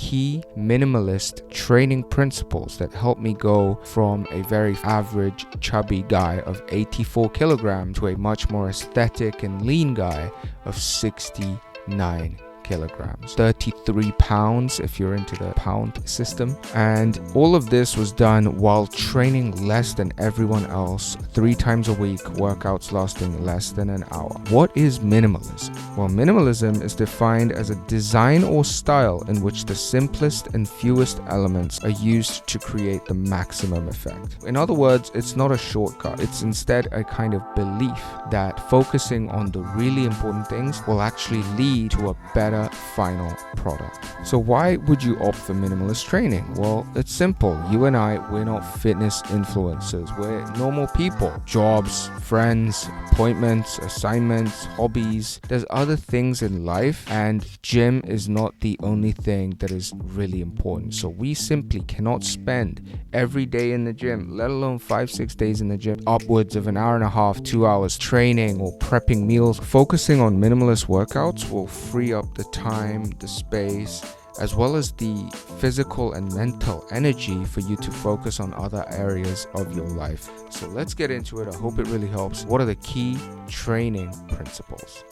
key minimalist training principles that helped me go from a very average chubby guy of 84 kilograms to a much more aesthetic and lean guy of 69 kilograms, 33 pounds if you're into the pound system. And all of this was done while training less than everyone else, 3 times a week, workouts lasting less than an hour. What is minimalism? Well, minimalism is defined as a design or style in which the simplest and fewest elements are used to create the maximum effect. In other words, it's not a shortcut. It's instead a kind of belief that focusing on the really important things will actually lead to a better final product. So why would you opt for minimalist training? Well, it's simple. You and we're not fitness influencers. We're normal people. Jobs, friends, appointments, assignments, hobbies. There's other things in life, and gym is not the only thing that is really important. So we simply cannot spend every day in the gym, let alone 5-6 days in the gym, upwards of an hour and a half, 2 hours training or prepping meals. Focusing on minimalist workouts will free up the time, the space, as well as the physical and mental energy for you to focus on other areas of your life. So let's get into it. I hope it really helps. What are the key training principles?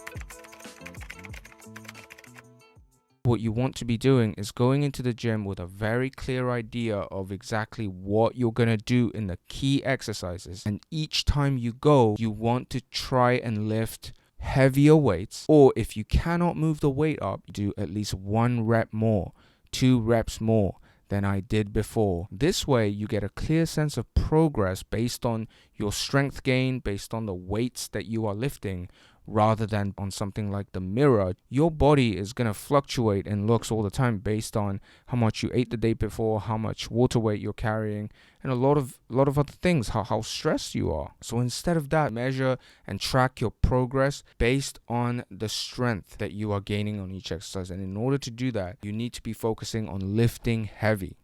What you want to be doing is going into the gym with a very clear idea of exactly what you're going to do in the key exercises. And each time you go, you want to try and lift heavier weights, or if you cannot move the weight up, do at least 1 rep more, 2 reps more than I did before. This way you get a clear sense of progress based on your strength gain, based on the weights that you are lifting, rather than on something like the mirror. Your body is going to fluctuate in looks all the time based on how much you ate the day before, how much water weight you're carrying, and a lot of other things, how stressed you are. So instead of that, measure and track your progress based on the strength that you are gaining on each exercise. And in order to do that, you need to be focusing on lifting heavy.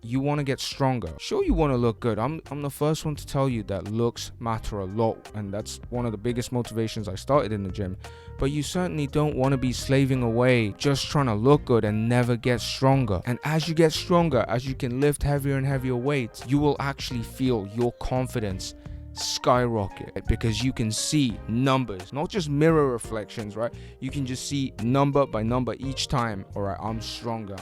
You want to get stronger. Sure, you want to look good. I'm the first one to tell you that looks matter a lot, and that's one of the biggest motivations I started in the gym. But you certainly don't want to be slaving away just trying to look good and never get stronger. And as you get stronger, as you can lift heavier and heavier weights, you will actually feel your confidence skyrocket, because you can see numbers, not just mirror reflections, right? You can just see number by number each time. All right, I'm stronger.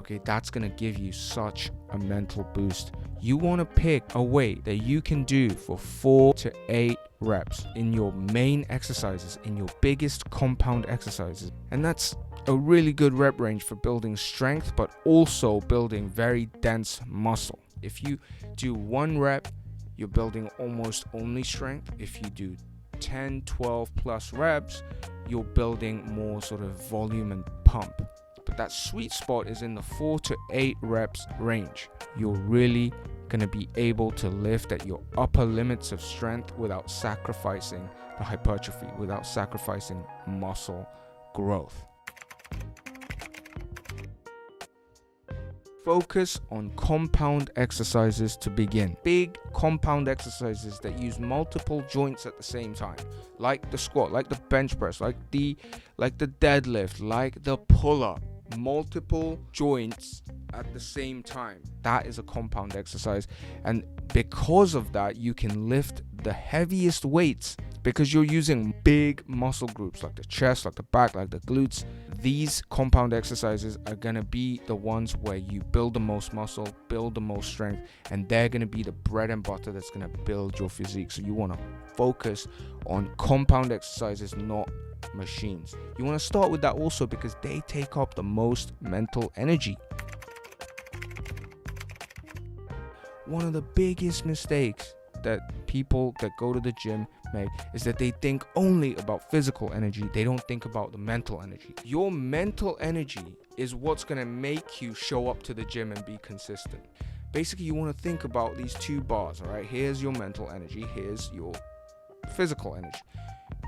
Okay, that's gonna give you such a mental boost. You want to pick a weight that you can do for 4 to 8 reps in your main exercises, in your biggest compound exercises. And that's a really good rep range for building strength, but also building very dense muscle. If you do 1 rep, you're building almost only strength. If you do 10, 12 plus reps, you're building more sort of volume and pump. But that sweet spot is in the 4 to 8 reps range. You're really going to be able to lift at your upper limits of strength without sacrificing the hypertrophy, without sacrificing muscle growth. Focus on compound exercises to begin. Big compound exercises that use multiple joints at the same time, like the squat, like the bench press, like the deadlift, like the pull-up. Multiple joints at the same time. That is a compound exercise. And because of that, you can lift the heaviest weights because you're using big muscle groups like the chest, like the back, like the glutes. These compound exercises are going to be the ones where you build the most muscle, build the most strength, and they're going to be the bread and butter that's going to build your physique. So you want to focus on compound exercises, not machines. You want to start with that also because they take up the most mental energy. One of the biggest mistakes that people that go to the gym make is that they think only about physical energy. They don't think about the mental energy. Your mental energy is what's going to make you show up to the gym and be consistent. Basically, you want to think about these 2 bars, all right? Here's your mental energy, here's your physical energy.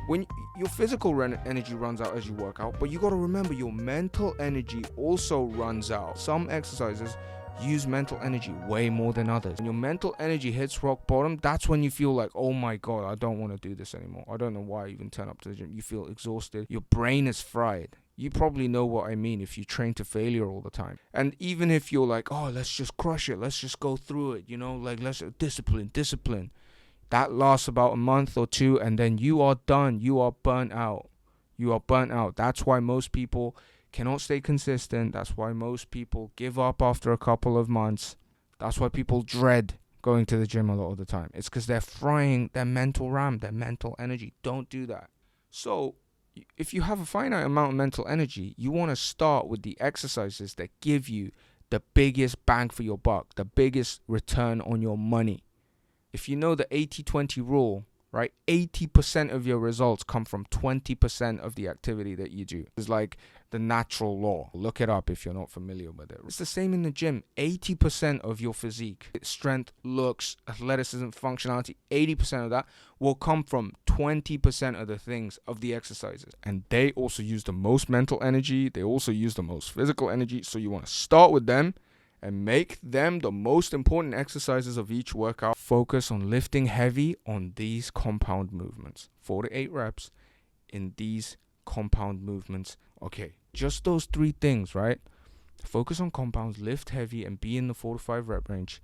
When your physical energy runs out as you work out, but you got to remember your mental energy also runs out. Some exercises use mental energy way more than others. When your mental energy hits rock bottom, that's when you feel like, oh my god, I don't want to do this anymore. I don't know why I even turn up to the gym. You feel exhausted. Your brain is fried. You probably know what I mean if you train to failure all the time. And even if you're like, oh, let's just crush it. Let's just go through it. Like let's discipline. That lasts about a month or two, and then you are done. You are burnt out. That's why most people cannot stay consistent. That's why most people give up after a couple of months. That's why people dread going to the gym a lot of the time. It's because they're frying their mental RAM, their mental energy. Don't do that. So if you have a finite amount of mental energy, you want to start with the exercises that give you the biggest bang for your buck, the biggest return on your money. If you know the 80-20 rule, right? 80% of your results come from 20% of the activity that you do. It's like the natural law. Look it up if you're not familiar with it. It's the same in the gym. 80% of your physique, strength, looks, athleticism, functionality, 80% of that will come from 20% of the things, of the exercises. And they also use the most mental energy. They also use the most physical energy. So you want to start with them and make them the most important exercises of each workout. Focus on lifting heavy on these compound movements. 4 to 8 reps in these compound movements. Okay, just those 3 things, right? Focus on compounds, lift heavy, and be in the 4 to 5 rep range.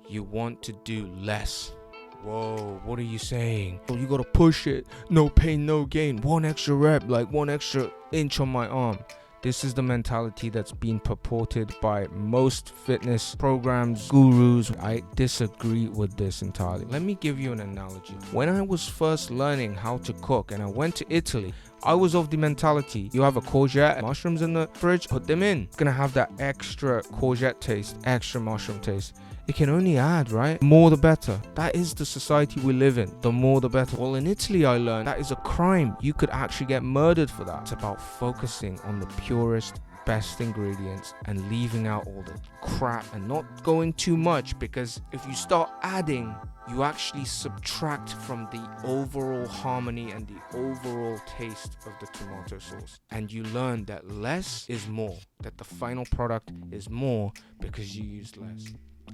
You want to do less. Whoa, what are you saying? Oh, you gotta push it. No pain, no gain. 1 extra rep, like 1 extra inch on my arm. This is the mentality that's been purported by most fitness programs, gurus. I disagree with this entirely. Let me give you an analogy. When I was first learning how to cook and I went to Italy, I was of the mentality, you have a courgette, mushrooms in the fridge, put them in. It's gonna have that extra courgette taste, extra mushroom taste. It can only add, right? More the better. That is the society we live in. The more the better. Well, in Italy, I learned that is a crime. You could actually get murdered for that. It's about focusing on the purest, best ingredients and leaving out all the crap and not going too much, because if you start adding, you actually subtract from the overall harmony and the overall taste of the tomato sauce. And you learn that less is more, that the final product is more because you used less.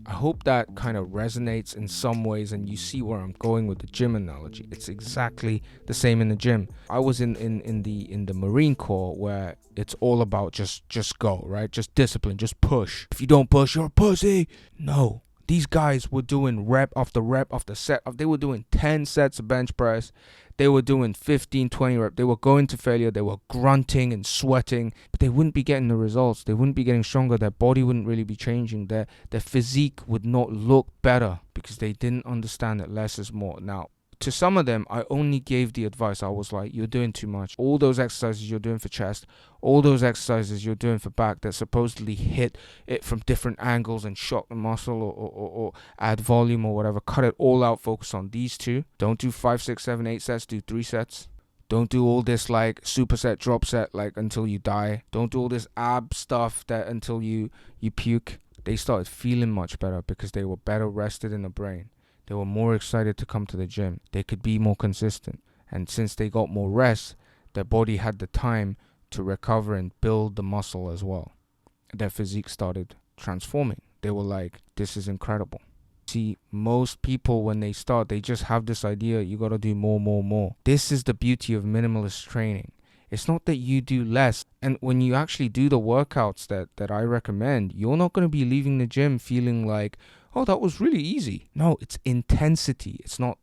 I hope that kind of resonates in some ways and you see where I'm going with the gym analogy. It's exactly the same in the gym. I was in the Marine Corps, where it's all about just go, right? Just discipline, just push. If you don't push, you're a pussy. No. These guys were doing rep after set. They were doing 10 sets of bench press. They were doing 15, 20 reps. They were going to failure. They were grunting and sweating, but they wouldn't be getting the results. They wouldn't be getting stronger. Their body wouldn't really be changing. Their physique would not look better because they didn't understand that less is more. Now, to some of them, I only gave the advice. I was like, you're doing too much. All those exercises you're doing for chest, all those exercises you're doing for back that supposedly hit it from different angles and shock the muscle or add volume or whatever, cut it all out. Focus on these 2. Don't do 5, 6, 7, 8 sets. Do 3 sets. Don't do all this like superset, drop set like until you die. Don't do all this ab stuff that until you puke. They started feeling much better because they were better rested in the brain. They were more excited to come to the gym. They could be more consistent. And since they got more rest, their body had the time to recover and build the muscle as well. Their physique started transforming. They were like, this is incredible. See, most people when they start, they just have this idea, you got to do more. This is the beauty of minimalist training. It's not that you do less. And when you actually do the workouts that I recommend, you're not going to be leaving the gym feeling like, oh, that was really easy. No, it's intensity. It's not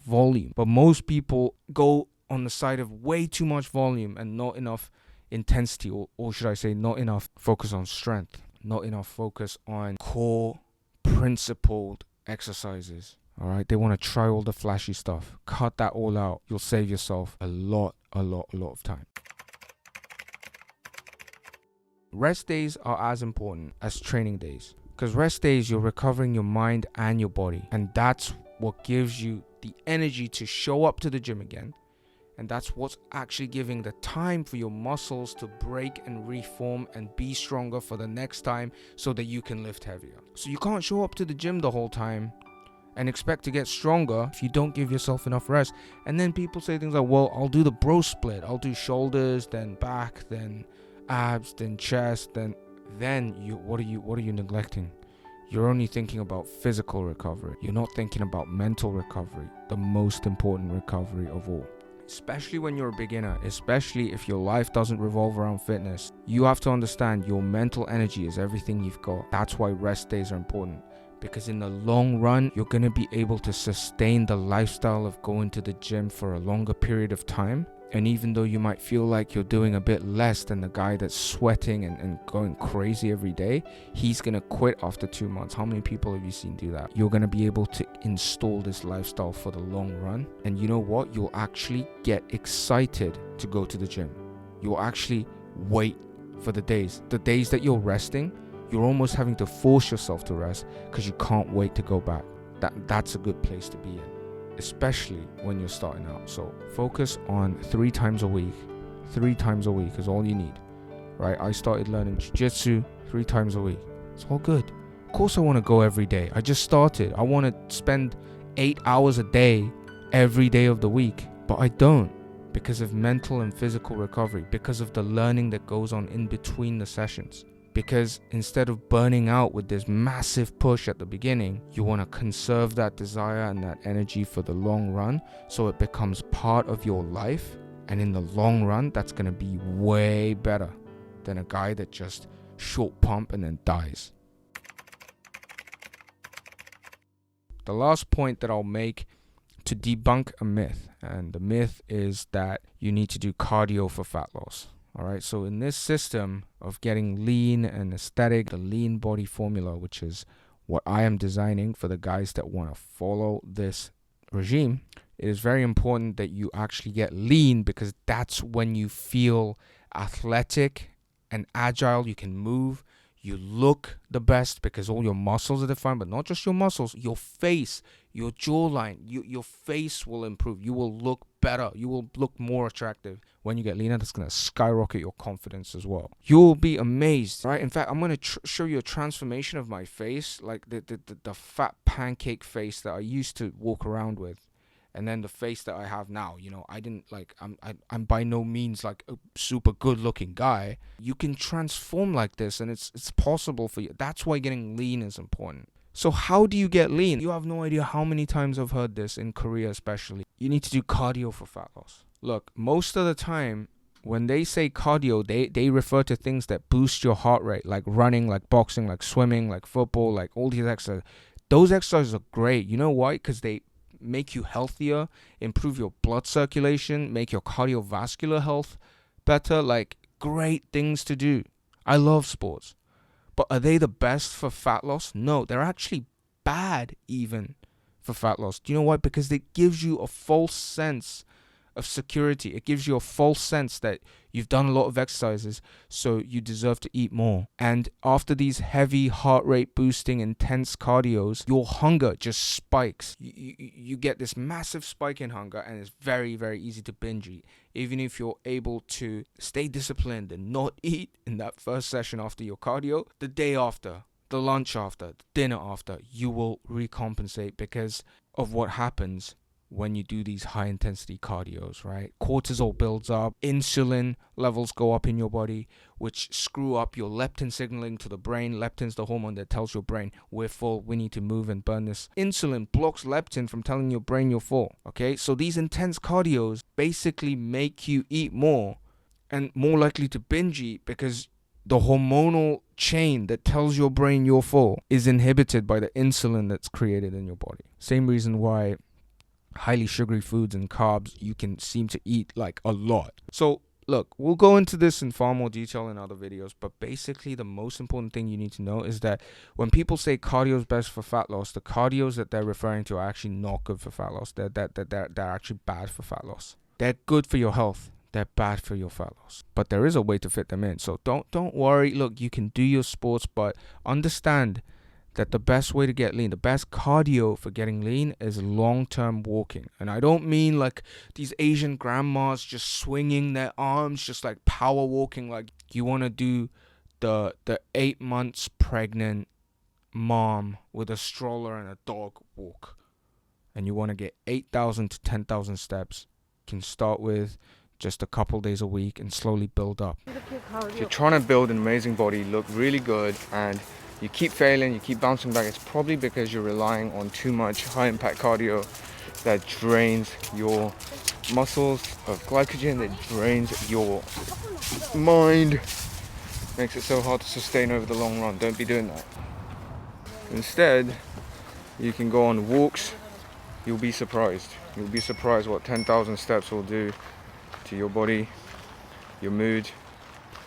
volume. But most people go on the side of way too much volume and not enough intensity, or should I say not enough focus on strength, not enough focus on core principled exercises. All right, they want to try all the flashy stuff. Cut that all out. You'll save yourself a lot of time. Rest days are as important as training days, because rest days you're recovering your mind and your body, and that's what gives you the energy to show up to the gym again, and that's what's actually giving the time for your muscles to break and reform and be stronger for the next time so that you can lift heavier. So you can't show up to the gym the whole time and expect to get stronger if you don't give yourself enough rest. And then people say things like, well, I'll do the bro split. I'll do shoulders, then back, then abs, then chest, then you what are you neglecting? You're only thinking about physical recovery. You're not thinking about mental recovery, the most important recovery of all. Especially when you're a beginner, especially if your life doesn't revolve around fitness, you have to understand your mental energy is everything you've got. That's why rest days are important. Because in the long run, you're going to be able to sustain the lifestyle of going to the gym for a longer period of time. And even though you might feel like you're doing a bit less than the guy that's sweating and going crazy every day, he's going to quit after 2 months. How many people have you seen do that? You're going to be able to install this lifestyle for the long run. And you know what? You'll actually get excited to go to the gym. You'll actually wait for the days that you're resting. You're almost having to force yourself to rest because you can't wait to go back. That's a good place to be in, especially when you're starting out. So focus on 3 times a week. 3 times a week is all you need, right? I started learning jiu-jitsu 3 times a week. It's all good. Of course I want to go every day. I just started. I want to spend 8 hours a day every day of the week, but I don't, because of mental and physical recovery, because of the learning that goes on in between the sessions. Because instead of burning out with this massive push at the beginning, you want to conserve that desire and that energy for the long run, so it becomes part of your life. And in the long run, that's going to be way better than a guy that just short pump and then dies. The last point that I'll make to debunk a myth, and the myth is that you need to do cardio for fat loss. Alright, so in this system of getting lean and aesthetic, the lean body formula, which is what I am designing for the guys that want to follow this regime, it is very important that you actually get lean, because that's when you feel athletic and agile. You can move, you look the best because all your muscles are defined, but not just your muscles, your face, your jawline, your face will improve. You will look better. You will look more attractive when you get leaner. That's going to skyrocket your confidence as well. You will be amazed, right? In fact, I'm going to show you a transformation of my face, like the fat pancake face that I used to walk around with, and then the face that I have now. You know, I'm by no means like a super good looking guy. You can transform like this, and it's possible for you. That's why getting lean is important. So how do you get lean? You have no idea how many times I've heard this in Korea especially. You need to do cardio for fat loss. Look, most of the time when they say cardio, they refer to things that boost your heart rate, like running, like boxing, like swimming, like football, like all these exercises. Those exercises are great. You know why? Because they make you healthier, improve your blood circulation, make your cardiovascular health better. Like, great things to do. I love sports. But are they the best for fat loss? No, they're actually bad even for fat loss. Do you know why? Because it gives you a false sense of security. It gives you a false sense that you've done a lot of exercises, so you deserve to eat more. And after these heavy heart rate boosting intense cardios, your hunger just spikes. You get this massive spike in hunger, and it's very, very easy to binge eat. Even if you're able to stay disciplined and not eat in that first session after your cardio, the day after, the lunch after, the dinner after, you will recompensate because of what happens when you do these high intensity cardios, right? Cortisol builds up, insulin levels go up in your body, which screw up your leptin signaling to the brain. Leptin's the hormone that tells your brain we're full, we need to move and burn this. Insulin blocks leptin from telling your brain you're full, okay? So these intense cardios basically make you eat more and more likely to binge eat, because the hormonal chain that tells your brain you're full is inhibited by the insulin that's created in your body. Same reason why highly sugary foods and carbs you can seem to eat like a lot. So look, we'll go into this in far more detail in other videos, but basically the most important thing you need to know is that when people say cardio is best for fat loss, the cardios that they're referring to are actually not good for fat loss. They're actually bad for fat loss. They're good for your health. They're bad for your fat loss. But there is a way to fit them in. So don't worry. Look, you can do your sports, but understand that the best way to get lean, the best cardio for getting lean is long-term walking. And I don't mean like these Asian grandmas just swinging their arms, just like power walking. Like you want to do the 8 months pregnant mom with a stroller and a dog walk. and you want to get 8,000 to 10,000 steps, you can start with just a couple days a week and slowly build up. If you're trying to build an amazing body, look really good, and you keep failing, you keep bouncing back, it's probably because you're relying on too much high impact cardio that drains your muscles of glycogen, that drains your mind, makes it so hard to sustain over the long run. Don't be doing that. Instead, you can go on walks. You'll be surprised. You'll be surprised what 10,000 steps will do to your body, your mood.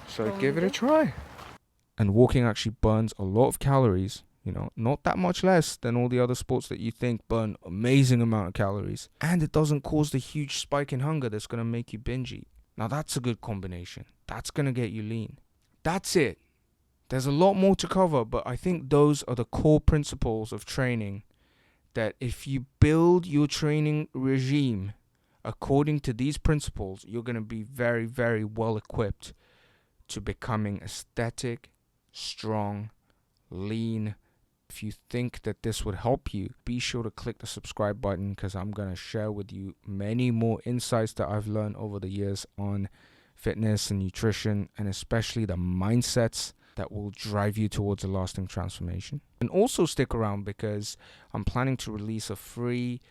So give it a try. And walking actually burns a lot of calories, not that much less than all the other sports that you think burn amazing amount of calories. And it doesn't cause the huge spike in hunger that's going to make you binge eat. Now that's a good combination. That's going to get you lean. That's it. There's a lot more to cover, but I think those are the core principles of training, that if you build your training regime according to these principles, you're going to be very, very well equipped to becoming aesthetic, strong, lean. If you think that this would help you, be sure to click the subscribe button, because I'm going to share with you many more insights that I've learned over the years on fitness and nutrition, and especially the mindsets that will drive you towards a lasting transformation. And also stick around, because I'm planning to release a free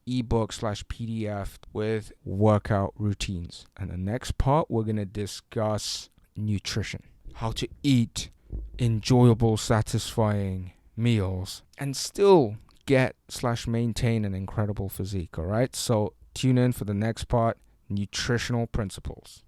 ebook/PDF with workout routines. And the next part, we're going to discuss nutrition, how to eat enjoyable, satisfying meals and still get/maintain an incredible physique. All right, so tune in for the next part, nutritional principles.